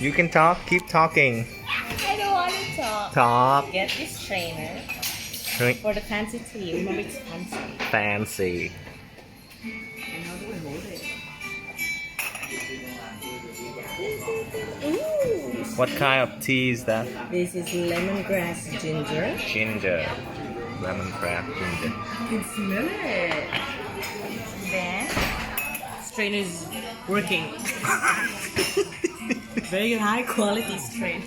You can talk. Keep talking. I don't want to talk. Talk. Get this trainer for the fancy tea. Remember, it's fancy. Fancy. And how do I hold it? Ooh. What kind of tea is that? This is lemongrass ginger. Ginger. Lemongrass ginger. You can smell it. Then, strainer is working. Very high quality strain. No,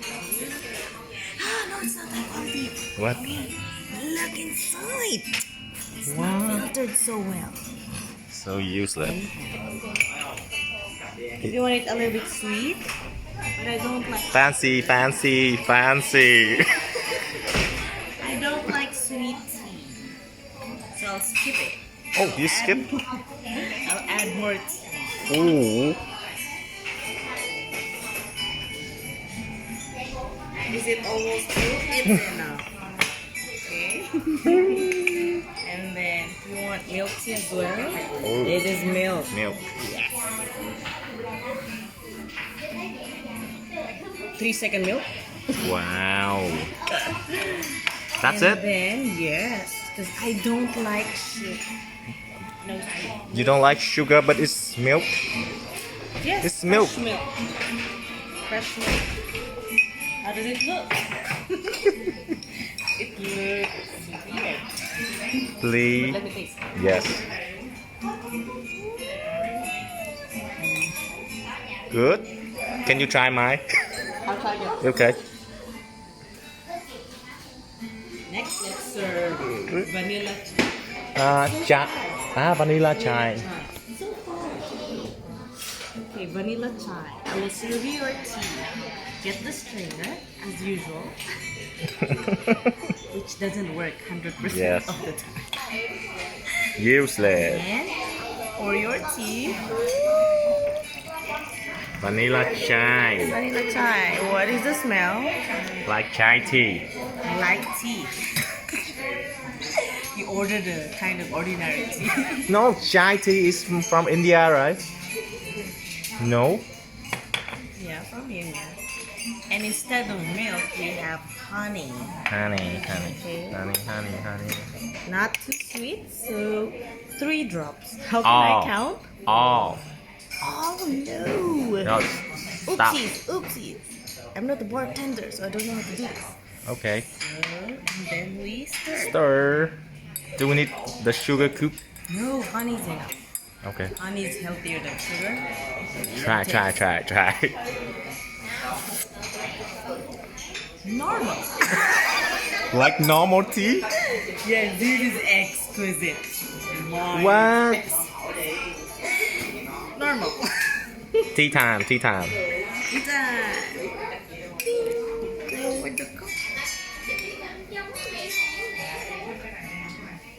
it's not high quality. What? Look inside. It's Wow. not filtered so well. So useless. If you want it a little bit sweet, but I don't like. Fancy, fancy, fancy. I don't like sweet tea, so I'll skip it. Oh, you skip? I'll add more tea. Ooh. Is it almost full? It's enough. Okay. And then you want milk tea as well? Oh. It is milk. Milk. 3-second milk. Wow. That's And it? then yes, because I don't like sugar. No sugar. You don't like sugar, but it's milk? Yes. It's milk. Fresh milk. Fresh milk. How does it look? It looks weird. Please. Let me taste. Yes. Good. Can you try mine? I'll try yours. Okay. Next, let's serve vanilla Vanilla chai. Okay, vanilla chai. I will serve you your tea. Get the strainer, as usual, which doesn't work 100% Yes. of the time. Useless. And for your tea, Vanilla chai. vanilla chai. What is the smell? Like chai tea. Like tea. You ordered a kind of ordinary tea. No, chai tea is from India, right? No? Yeah, from India. And instead of milk, we have honey. Honey. Okay. Honey. Not too sweet, so 3 drops. How can I count? Oh. Oh no! No, stop. Oopsies. I'm not the bartender, so I don't know how to do this. Okay. So, and then we stir. Stir. Do we need the sugar cube? No, honey's enough. Okay. Honey is healthier than sugar. Try. Normal. Like normal tea? Yes, this is exquisite. What? Normal. Tea time. It's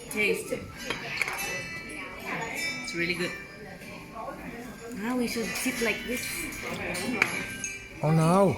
Taste it. It's really good. Now we should sit like this. Oh no.